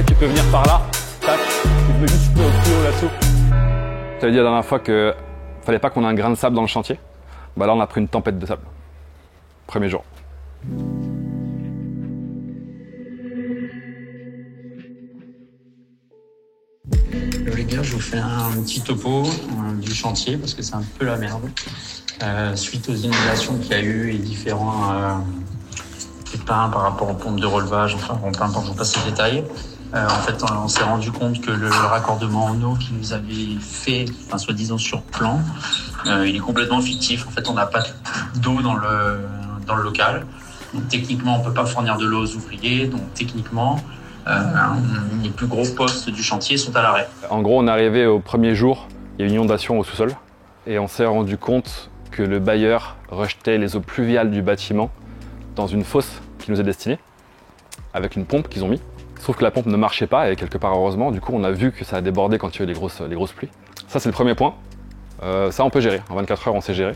mec qui peut venir par là, tac, il veut juste plus haut là-dessous. Je t'avais dit la dernière fois que fallait pas qu'on ait un grain de sable dans le chantier. Bah là on a pris une tempête de sable. Premier jour. Les gars, je vous fais un petit topo du chantier parce que c'est un peu la merde. Suite aux inondations qu'il y a eu et différents pépins par rapport aux pompes de relevage, enfin bon, peu importe, je vous passe les détails. En fait, on s'est rendu compte que le raccordement en eau qu'ils nous avaient fait, enfin soi-disant sur plan, il est complètement fictif. En fait, on n'a pas d'eau dans le local. Donc techniquement, on peut pas fournir de l'eau aux ouvriers. Donc techniquement, les plus gros postes du chantier sont à l'arrêt. En gros, on est arrivé au premier jour, il y a eu une inondation au sous-sol et on s'est rendu compte que le bailleur rejetait les eaux pluviales du bâtiment dans une fosse qui nous est destinée, avec une pompe qu'ils ont mis. Sauf que la pompe ne marchait pas et quelque part heureusement, du coup on a vu que ça a débordé quand il y a eu les grosses pluies. Ça c'est le premier point, ça on peut gérer, en 24 heures on sait gérer.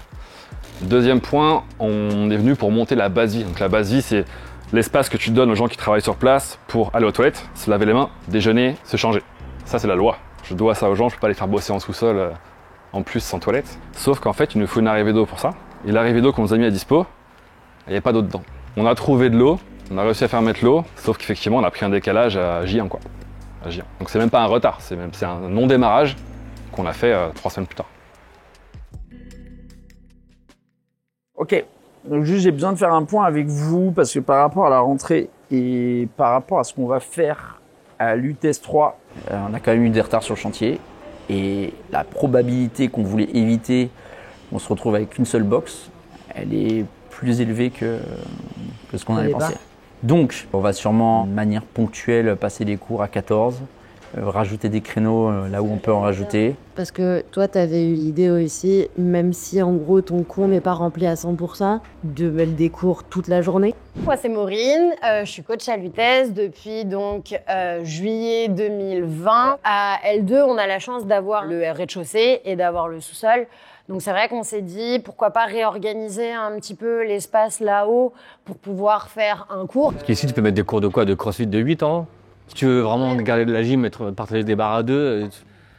Deuxième point, on est venu pour monter la base vie. Donc la base vie c'est l'espace que tu donnes aux gens qui travaillent sur place pour aller aux toilettes, se laver les mains, déjeuner, se changer. Ça c'est la loi, je dois ça aux gens, je peux pas les faire bosser en sous-sol en plus sans toilette. Sauf qu'en fait il nous faut une arrivée d'eau pour ça. Et l'arrivée d'eau qu'on nous a mis à dispo, il n'y avait pas d'eau dedans. On a trouvé de l'eau, on a réussi à faire mettre l'eau, sauf qu'effectivement on a pris un décalage à J1 quoi. À J1. Donc c'est même pas un retard, c'est un non-démarrage qu'on a fait 3 semaines plus tard. Ok, donc juste j'ai besoin de faire un point avec vous parce que par rapport à la rentrée et par rapport à ce qu'on va faire à l'UTS 3, on a quand même eu des retards sur le chantier et la probabilité qu'on voulait éviter qu'on se retrouve avec une seule box, elle est plus élevée que ce qu'on avait pensé. Donc, on va sûrement, de manière ponctuelle, passer les cours à 14, rajouter des créneaux là où on peut en rajouter. Parce que toi, tu avais eu l'idée aussi, même si en gros ton cours n'est pas rempli à 100%, de mettre des cours toute la journée. Moi, c'est Maureen, je suis coach à l'UTS depuis donc juillet 2020. À L2, on a la chance d'avoir le rez-de-chaussée et d'avoir le sous-sol. Donc c'est vrai qu'on s'est dit pourquoi pas réorganiser un petit peu l'espace là-haut pour pouvoir faire un cours. Parce qu'ici tu peux mettre des cours de quoi? De crossfit de 8 ans. Si tu veux vraiment garder de la gym, partager des barres à 2,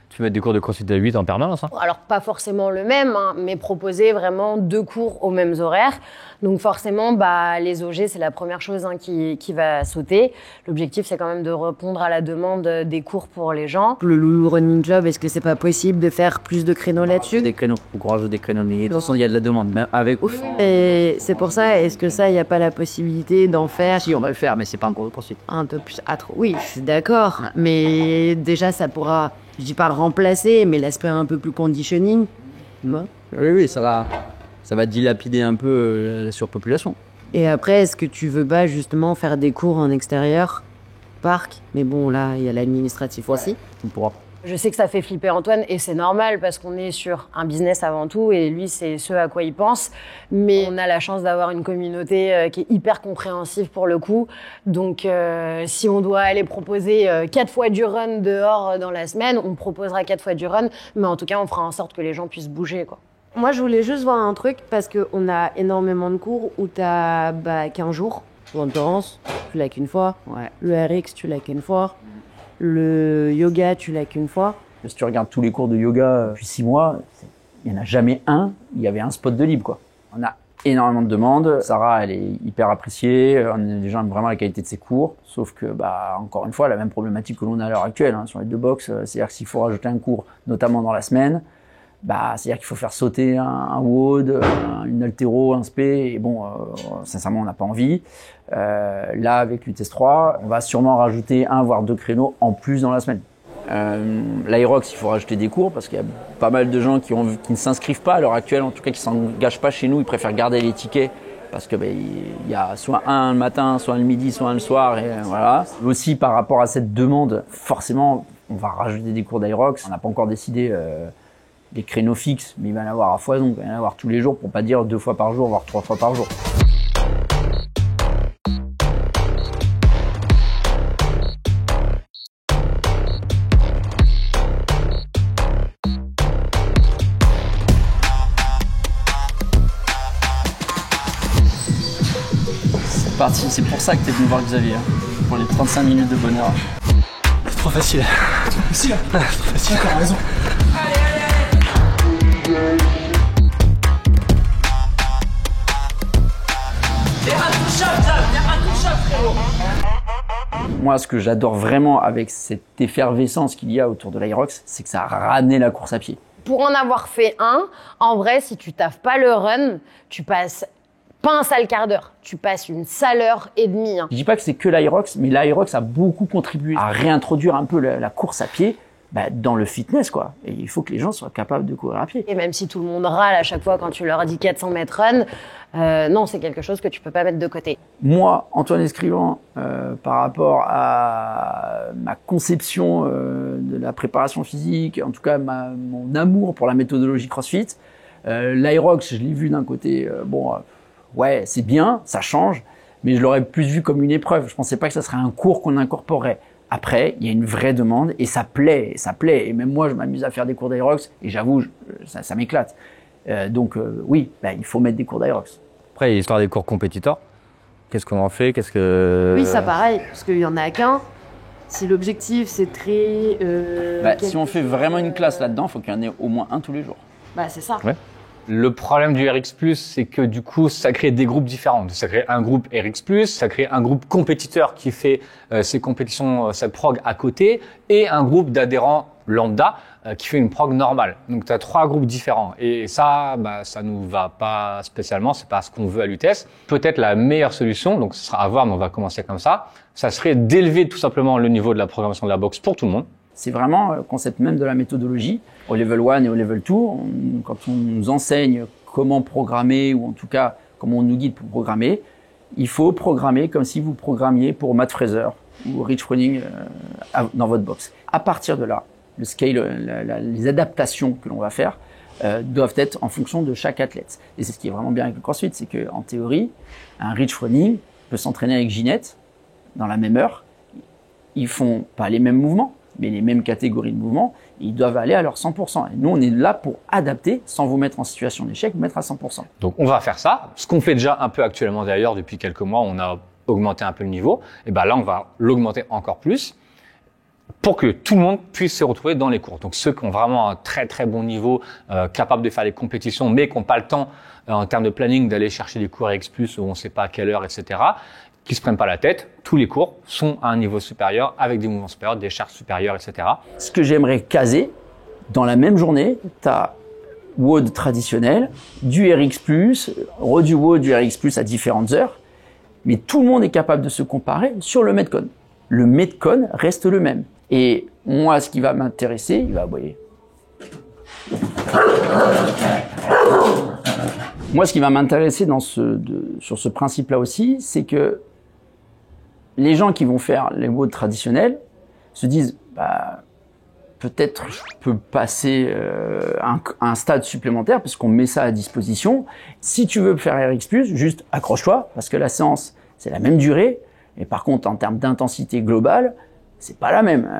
tu peux mettre des cours de crossfit de 8 en permanence. Hein. Alors pas forcément le même, hein, mais proposer vraiment 2 cours aux mêmes horaires. Donc forcément, les OG, c'est la première chose qui va sauter. L'objectif, c'est quand même de répondre à la demande des cours pour les gens. Le Loulou Running Club, est-ce que c'est pas possible de faire plus de créneaux là-dessus? Des créneaux, faut qu'on rajoute des créneaux. De toute façon, il y a de la demande, même avec ouf. Et c'est pour ça, est-ce que ça, il n'y a pas la possibilité d'en faire? Si, on va le faire, mais c'est pas un cours de crossfit. Un peu plus trop. Oui, je suis d'accord. Mais déjà, ça pourra, je dis pas le remplacer, mais l'aspect un peu plus conditioning. Oui, ça va dilapider un peu la surpopulation. Et après, est-ce que tu veux pas justement faire des cours en extérieur, parc? Mais bon, là, il y a l'administratif aussi. On pourra. Je sais que ça fait flipper Antoine et c'est normal parce qu'on est sur un business avant tout et lui, c'est ce à quoi il pense. Mais on a la chance d'avoir une communauté qui est hyper compréhensive pour le coup. Donc, si on doit aller proposer 4 fois du run dehors dans la semaine, on proposera 4 fois du run. Mais en tout cas, on fera en sorte que les gens puissent bouger, quoi. Moi, je voulais juste voir un truc parce qu'on a énormément de cours où tu as 15 jours. L'endurance, tu l'as qu'une fois. Ouais. Le RX, tu l'as qu'une fois. Le yoga, tu l'as qu'une fois. Si tu regardes tous les cours de yoga depuis 6 mois, il n'y en a jamais un, il y avait un spot de libre, quoi. On a énormément de demandes. Sarah, elle est hyper appréciée. Les gens aiment vraiment la qualité de ses cours. Sauf que, encore une fois, la même problématique que l'on a à l'heure actuelle, hein, sur les 2 box. C'est-à-dire que s'il faut rajouter un cours, notamment dans la semaine, c'est-à-dire qu'il faut faire sauter un WOD, une haltéro, un spé, et bon, sincèrement, on n'a pas envie. Là, avec l'UTS 3, on va sûrement rajouter 1 voire 2 créneaux en plus dans la semaine. L'Aerox, il faut rajouter des cours parce qu'il y a pas mal de gens qui ne s'inscrivent pas à l'heure actuelle, en tout cas qui s'engagent pas chez nous, ils préfèrent garder les tickets parce que il y a soit un le matin, soit un le midi, soit un le soir, et voilà. Aussi, par rapport à cette demande, forcément, on va rajouter des cours d'Aerox. On n'a pas encore décidé des créneaux fixes, mais il va y en avoir à foison, il va y en avoir tous les jours, pour pas dire 2 fois par jour, voire 3 fois par jour. C'est parti, c'est pour ça que t'es venu voir Xavier, pour les 35 minutes de bonheur. trop facile. Trop facile. Trop facile. T'as raison. Moi, ce que j'adore vraiment avec cette effervescence qu'il y a autour de l'Aerox, c'est que ça a ramené la course à pied. Pour en avoir fait un, en vrai, si tu taffes pas le run, tu passes pas un sale quart d'heure, tu passes une sale heure et demie. Je dis pas que c'est que l'Aerox, mais l'Aerox a beaucoup contribué à réintroduire un peu la course à pied dans le fitness, quoi. Et il faut que les gens soient capables de courir à pied. Et même si tout le monde râle à chaque fois quand tu leur dis 400 mètres run, non, c'est quelque chose que tu peux pas mettre de côté. Moi, Antoine Escrivant, par rapport à ma conception de la préparation physique, en tout cas mon amour pour la méthodologie CrossFit, l'Aerox, je l'ai vu d'un côté, ouais, c'est bien, ça change, mais je l'aurais plus vu comme une épreuve. Je pensais pas que ça serait un cours qu'on incorporerait. Après, il y a une vraie demande et ça plaît. Et même moi, je m'amuse à faire des cours d'Aerox et j'avoue, ça m'éclate. Oui, il faut mettre des cours d'Aerox. Après, l'histoire des cours compétiteurs, qu'est-ce qu'on en fait? Oui, ça pareil, parce qu'il y en a qu'un. Si l'objectif c'est de créer... si on fait vraiment une classe là-dedans, il faut qu'il y en ait au moins un tous les jours. C'est ça. Ouais. Le problème du RX+, c'est que du coup, ça crée des groupes différents. Ça crée un groupe RX+, ça crée un groupe compétiteur qui fait ses compétitions, sa prog à côté, et un groupe d'adhérents lambda qui fait une prog normale. Donc, tu as 3 groupes différents. Et ça, ça nous va pas spécialement, c'est pas ce qu'on veut à l'UTS. Peut-être la meilleure solution, donc ce sera à voir, mais on va commencer comme ça serait d'élever tout simplement le niveau de la programmation de la boxe pour tout le monde. C'est vraiment le concept même de la méthodologie. Au level 1 et au level 2, quand on nous enseigne comment programmer, ou en tout cas comment on nous guide pour programmer, il faut programmer comme si vous programmiez pour Matt Fraser ou Rich Froning dans votre box. À partir de là, le scale, les adaptations que l'on va faire doivent être en fonction de chaque athlète. Et c'est ce qui est vraiment bien avec le CrossFit, c'est qu'en théorie, un Rich Froning peut s'entraîner avec Ginette dans la même heure. Ils font pas les mêmes mouvements, mais les mêmes catégories de mouvements, ils doivent aller à leur 100%. Et nous, on est là pour adapter, sans vous mettre en situation d'échec, vous mettre à 100%. Donc, on va faire ça. Ce qu'on fait déjà un peu actuellement d'ailleurs, depuis quelques mois, on a augmenté un peu le niveau. Et là, on va l'augmenter encore plus pour que tout le monde puisse se retrouver dans les cours. Donc, ceux qui ont vraiment un très, très bon niveau, capables de faire les compétitions, mais qui n'ont pas le temps, en termes de planning, d'aller chercher des cours RX+, où on ne sait pas à quelle heure, etc., qui se prennent pas la tête, tous les cours sont à un niveau supérieur, avec des mouvements supérieurs, des charges supérieures, etc. Ce que j'aimerais caser, dans la même journée, tu as WOD traditionnel, du RX+, du WOD, du RX+, à différentes heures, mais tout le monde est capable de se comparer sur le Metcon. Le Metcon reste le même. Et moi, ce qui va m'intéresser, il va aboyer. Moi, ce qui va m'intéresser sur ce principe-là aussi, c'est que les gens qui vont faire les WOD traditionnels se disent peut-être je peux passer un stade supplémentaire parce qu'on met ça à disposition. Si tu veux faire RX+, juste accroche-toi parce que la séance, c'est la même durée. Et par contre, en termes d'intensité globale, c'est pas la même.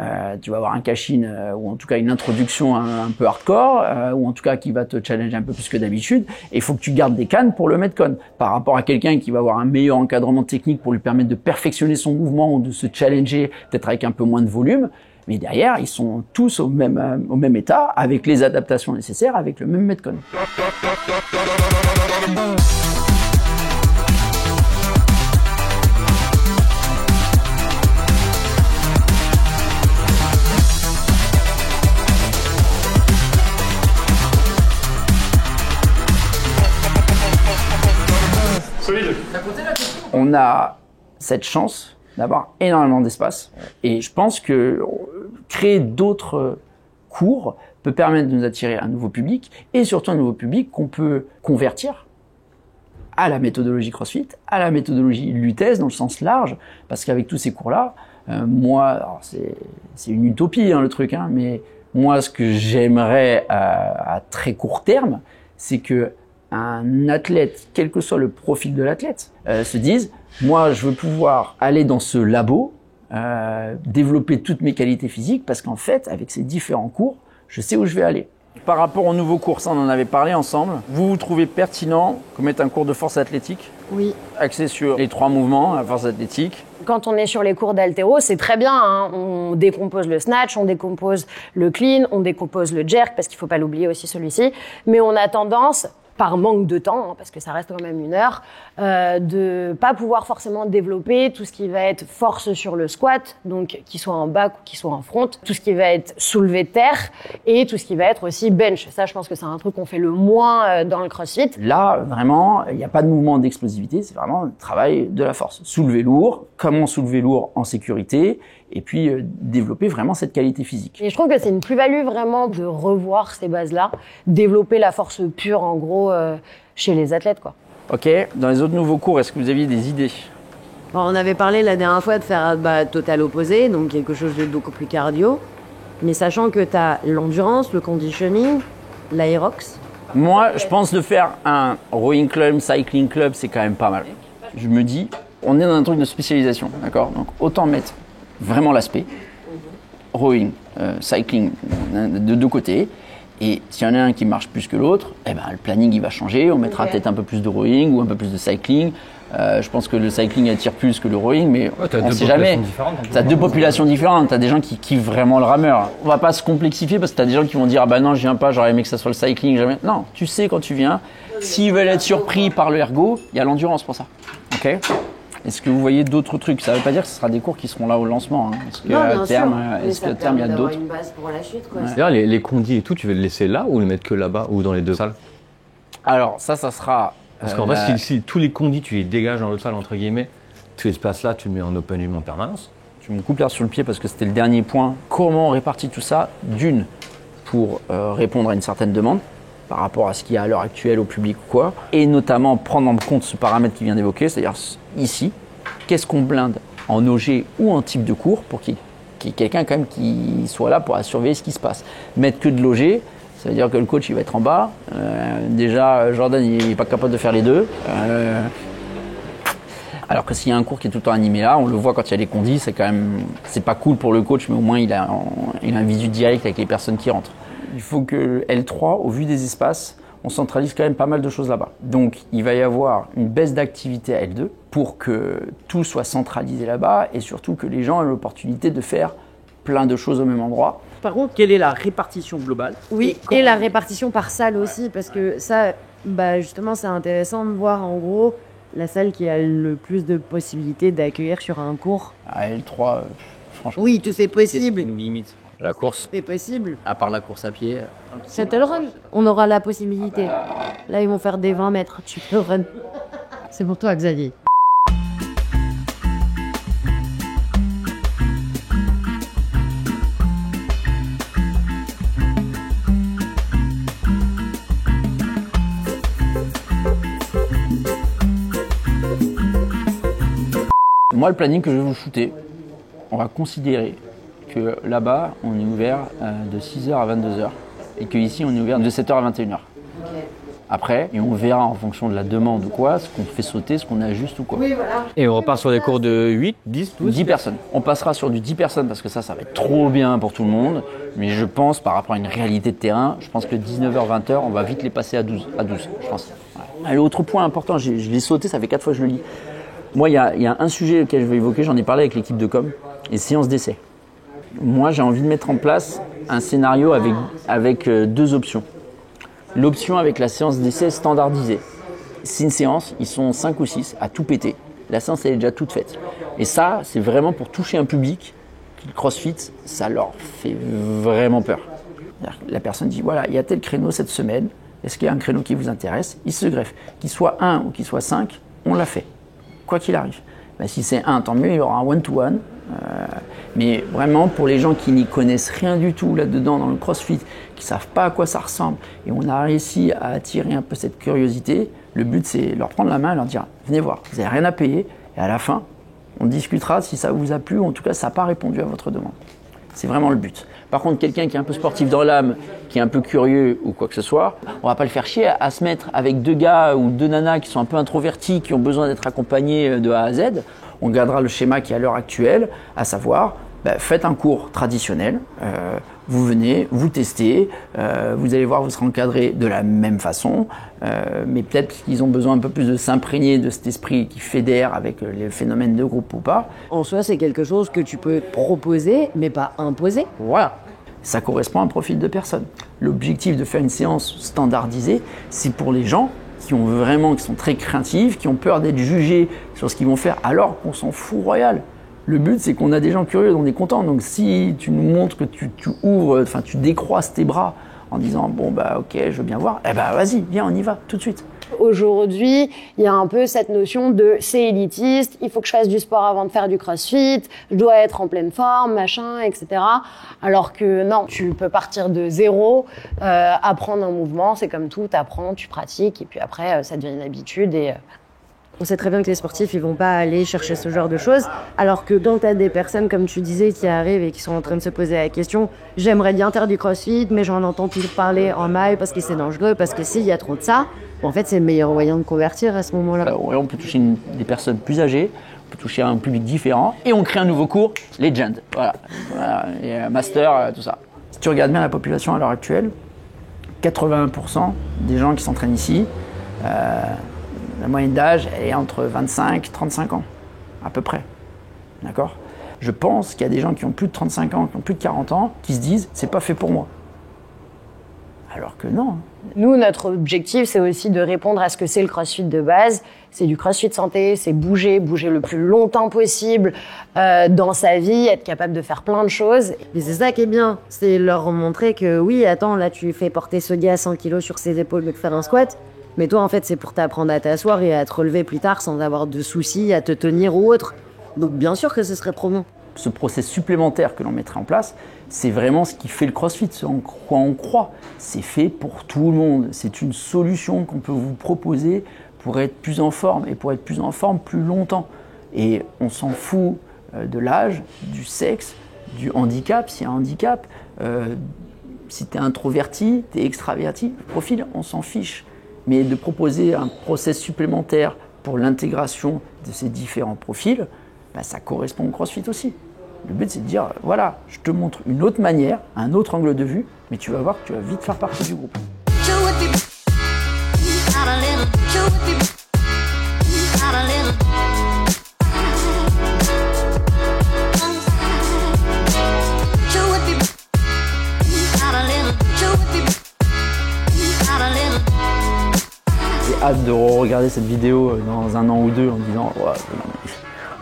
Tu vas avoir un cash-in ou en tout cas une introduction un peu hardcore ou en tout cas qui va te challenger un peu plus que d'habitude. Et il faut que tu gardes des cannes pour le Metcon. Par rapport à quelqu'un qui va avoir un meilleur encadrement technique pour lui permettre de perfectionner son mouvement ou de se challenger peut-être avec un peu moins de volume. Mais derrière, ils sont tous au même état avec les adaptations nécessaires avec le même Metcon. On a cette chance d'avoir énormément d'espace et je pense que créer d'autres cours peut permettre de nous attirer un nouveau public et surtout un nouveau public qu'on peut convertir à la méthodologie CrossFit, à la méthodologie Lutèce dans le sens large, parce qu'avec tous ces cours-là, moi, c'est une utopie le truc, mais moi ce que j'aimerais à très court terme, c'est que un athlète, quel que soit le profil de l'athlète, se dise moi je veux pouvoir aller dans ce labo, développer toutes mes qualités physiques parce qu'en fait avec ces différents cours, je sais où je vais aller. Par rapport aux nouveaux cours, ça on en avait parlé ensemble, vous trouvez pertinent qu'on mette un cours de force athlétique? Oui. Axé sur les 3 mouvements, la force athlétique. Quand on est sur les cours d'haltéro, c'est très bien, hein. On décompose le snatch, on décompose le clean, on décompose le jerk, parce qu'il faut pas l'oublier aussi celui-ci. Mais on a tendance, par manque de temps, hein, parce que ça reste quand même 1 heure, de pas pouvoir forcément développer tout ce qui va être force sur le squat, donc qu'il soit en back ou qu'il soit en front, tout ce qui va être soulevé de terre et tout ce qui va être aussi bench. Ça, je pense que c'est un truc qu'on fait le moins dans le CrossFit. Là, vraiment, il n'y a pas de mouvement d'explosivité, c'est vraiment le travail de la force. Soulever lourd, comment soulever lourd en sécurité, et puis développer vraiment cette qualité physique. Et je trouve que c'est une plus-value vraiment de revoir ces bases-là, développer la force pure en gros chez les athlètes, quoi. Ok, dans les autres nouveaux cours, est-ce que vous aviez des idées? Bon, on avait parlé la dernière fois de faire total opposé, donc quelque chose de beaucoup plus cardio. Mais sachant que tu as l'endurance, le conditioning, l'aérox. Moi, je pense de faire un rowing club, cycling club, c'est quand même pas mal. Je me dis, on est dans un truc de spécialisation, d'accord? Donc autant mettre vraiment l'aspect, rowing, cycling, de deux côtés. Et s'il y en a un qui marche plus que l'autre, eh ben, le planning il va changer. On mettra peut-être un peu plus de rowing ou un peu plus de cycling. Je pense que le cycling attire plus que le rowing, mais on ne sait jamais. Tu as deux populations différentes. Tu as des gens qui kiffent vraiment le rameur. On va pas se complexifier parce que tu as des gens qui vont dire « Ah bah non, je viens pas, j'aurais aimé que ça soit le cycling. » Jamais. Non, tu sais quand tu viens. S'ils veulent être surpris par le ergo, il y a l'endurance pour ça. Ok. Est-ce que vous voyez d'autres trucs? Ça ne veut pas dire que ce sera des cours qui seront là au lancement. Hein. Est-ce qu'à terme, il y a d'autres? Une base pour la chute, quoi. D'ailleurs, les condis et tout, tu veux les laisser là ou les mettre que là-bas ou dans les deux salles? Alors, ça sera... Parce qu'en fait, si tous les condis, tu les dégages dans l'autre salle, entre guillemets, tous les espaces là, tu le mets en open gym en permanence. Tu me coupes l'air sur le pied parce que c'était le dernier point. Comment on répartit tout ça? D'une, pour répondre à une certaine demande par rapport à ce qu'il y a à l'heure actuelle au public ou quoi, et notamment prendre en compte ce paramètre qui vient d'évoquer, c'est-à-dire ici, qu'est-ce qu'on blinde en OG ou en type de cours pour qu'il y ait quelqu'un quand même qui soit là pour surveiller ce qui se passe. Mettre que de l'OG, ça veut dire que le coach il va être en bas. Déjà, Jordan il n'est pas capable de faire les deux. Alors que s'il y a un cours qui est tout le temps animé là, on le voit quand il y a les condis, c'est quand même, c'est pas cool pour le coach, mais au moins il a un visu direct avec les personnes qui rentrent. Il faut que L3, au vu des espaces, on centralise quand même pas mal de choses là-bas. Donc il va y avoir une baisse d'activité à L2 pour que tout soit centralisé là-bas et surtout que les gens aient l'opportunité de faire plein de choses au même endroit. Par contre, quelle est la répartition globale? Oui, et la répartition par salle aussi, parce que ça, justement, c'est intéressant de voir en gros la salle qui a le plus de possibilités d'accueillir sur un cours. À L3, franchement. Oui, tout c'est possible. C'est une limite. La course. C'est possible. À part la course à pied. Shuttle run, on aura la possibilité. Là, ils vont faire des 20 mètres. Shuttle run. C'est pour toi, Xavier. Moi, le planning que je vais vous shooter, on va considérer que là-bas, on est ouvert de 6h à 22h et qu'ici, on est ouvert de 7h à 21h. Après, et on verra en fonction de la demande ou quoi, ce qu'on fait sauter, ce qu'on ajuste ou quoi. Oui, voilà. Et on repart sur des cours de 8, 10, 12 10 personnes. On passera sur du 10 personnes parce que ça va être trop bien pour tout le monde. Mais je pense, par rapport à une réalité de terrain, je pense que 19h, 20h, on va vite les passer à 12, je pense. Ouais. L'autre point important, je l'ai sauté, ça fait 4 fois que je le lis. Moi, il y a un sujet auquel je vais évoquer, j'en ai parlé avec l'équipe de com, les séances d'essai. Moi, j'ai envie de mettre en place un scénario avec deux options. L'option avec la séance d'essai standardisée. C'est une séance, ils sont 5 ou 6 à tout péter. La séance, elle est déjà toute faite. Et ça, c'est vraiment pour toucher un public. Le CrossFit, ça leur fait vraiment peur. La personne dit, voilà, il y a tel créneau cette semaine. Est-ce qu'il y a un créneau qui vous intéresse? Il se greffe. Qu'il soit 1 ou qu'il soit 5, on l'a fait. Quoi qu'il arrive. Si c'est 1, tant mieux, il y aura un one-to-one. Mais vraiment, pour les gens qui n'y connaissent rien du tout là-dedans dans le CrossFit, qui ne savent pas à quoi ça ressemble, et on a réussi à attirer un peu cette curiosité, le but c'est leur prendre la main et leur dire « Venez voir, vous n'avez rien à payer, et à la fin, on discutera si ça vous a plu, ou en tout cas ça n'a pas répondu à votre demande. » C'est vraiment le but. Par contre, quelqu'un qui est un peu sportif dans l'âme, qui est un peu curieux ou quoi que ce soit, on va pas le faire chier à se mettre avec 2 gars ou 2 nanas qui sont un peu introvertis, qui ont besoin d'être accompagnés de A à Z. On gardera le schéma qui est à l'heure actuelle, à savoir, faites un cours traditionnel, vous venez, vous testez, vous allez voir, vous serez encadré de la même façon, mais peut-être qu'ils ont besoin un peu plus de s'imprégner de cet esprit qui fédère avec les phénomènes de groupe ou pas. En soi, c'est quelque chose que tu peux proposer, mais pas imposer. Voilà, ça correspond à un profil de personne. L'objectif de faire une séance standardisée, c'est pour les gens qui sont très craintifs, qui ont peur d'être jugés sur ce qu'ils vont faire, alors qu'on s'en fout royal. Le but, c'est qu'on a des gens curieux, on est content. Donc si tu nous montres que tu ouvres, enfin tu décroises tes bras en disant bon bah ok, je veux bien voir, eh bah vas-y, viens, on y va tout de suite. Aujourd'hui, il y a un peu cette notion de c'est élitiste, il faut que je fasse du sport avant de faire du crossfit, je dois être en pleine forme, machin, etc. Alors que non, tu peux partir de zéro, apprendre un mouvement, c'est comme tout, t'apprends, tu pratiques, et puis après, ça devient une habitude et... On sait très bien que les sportifs, ils vont pas aller chercher ce genre de choses, alors que quand tu as des personnes, comme tu disais, qui arrivent et qui sont en train de se poser la question « J'aimerais bien faire du crossfit, mais j'en entends toujours parler en maille parce que c'est dangereux, parce que s'il y a trop de ça, en fait, c'est le meilleur moyen de convertir à ce moment-là. » On peut toucher des personnes plus âgées, on peut toucher un public différent, et on crée un nouveau cours, Legend, voilà, et Master, tout ça. Si tu regardes bien la population à l'heure actuelle, 81% des gens qui s'entraînent ici, la moyenne d'âge est entre 25 et 35 ans, à peu près. D'accord ? Je pense qu'il y a des gens qui ont plus de 35 ans, qui ont plus de 40 ans, qui se disent « c'est pas fait pour moi ». Alors que non. Nous, notre objectif, c'est aussi de répondre à ce que c'est le crossfit de base. C'est du crossfit santé, c'est bouger le plus longtemps possible dans sa vie, être capable de faire plein de choses. Mais c'est ça qui est bien, c'est leur montrer que oui, attends, là tu fais porter ce gars à 100 kilos sur ses épaules mais que faire un squat. Mais toi, en fait, c'est pour t'apprendre à t'asseoir et à te relever plus tard sans avoir de soucis, à te tenir ou autre. Donc bien sûr que ce serait trop bon. Ce process supplémentaire que l'on mettrait en place, c'est vraiment ce qui fait le crossfit, ce en quoi on croit. C'est fait pour tout le monde. C'est une solution qu'on peut vous proposer pour être plus en forme et pour être plus en forme plus longtemps. Et on s'en fout de l'âge, du sexe, du handicap, s'il y a un handicap. Si tu es introverti, tu es extraverti, le profil, on s'en fiche. Mais de proposer un process supplémentaire pour l'intégration de ces différents profils, bah, ça correspond au CrossFit aussi. Le but, c'est de dire, voilà, je te montre une autre manière, un autre angle de vue, mais tu vas voir que tu vas vite faire partie du groupe. J'ai hâte de regarder cette vidéo dans un an ou deux en disant oh,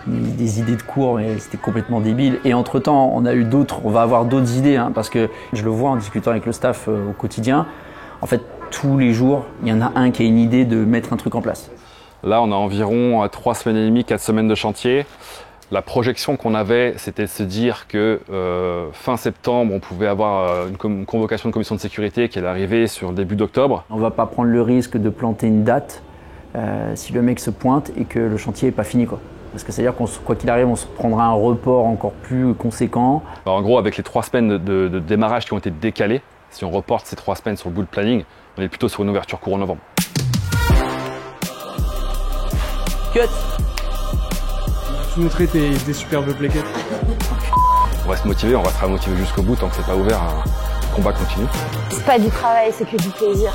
des idées de cours mais c'était complètement débile. Et entre temps on va avoir d'autres idées hein, parce que je le vois en discutant avec le staff au quotidien. En fait tous les jours il y en a un qui a une idée de mettre un truc en place. Là on a environ 3 semaines et demie, 4 semaines de chantier. La projection qu'on avait, c'était de se dire que fin septembre, on pouvait avoir une convocation de commission de sécurité qui allait arriver sur le début d'octobre. On ne va pas prendre le risque de planter une date si le mec se pointe et que le chantier n'est pas fini, quoi. Parce que c'est-à-dire quoi qu'il arrive, on se prendra un report encore plus conséquent. Alors, en gros, avec les 3 semaines de démarrage qui ont été décalées, si on reporte ces 3 semaines sur le bout de planning, on est plutôt sur une ouverture courant novembre. Cut. Tu montrais tes superbes plaquettes. On va se motiver, on restera motivé jusqu'au bout tant que c'est pas ouvert, le combat continue. C'est pas du travail, c'est que du plaisir.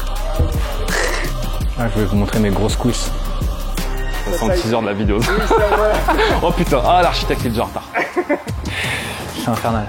Ah, je vais vous montrer mes grosses cuisses. 66 heures de la vidéo. Oh putain, l'architecte est déjà en retard. C'est infernal.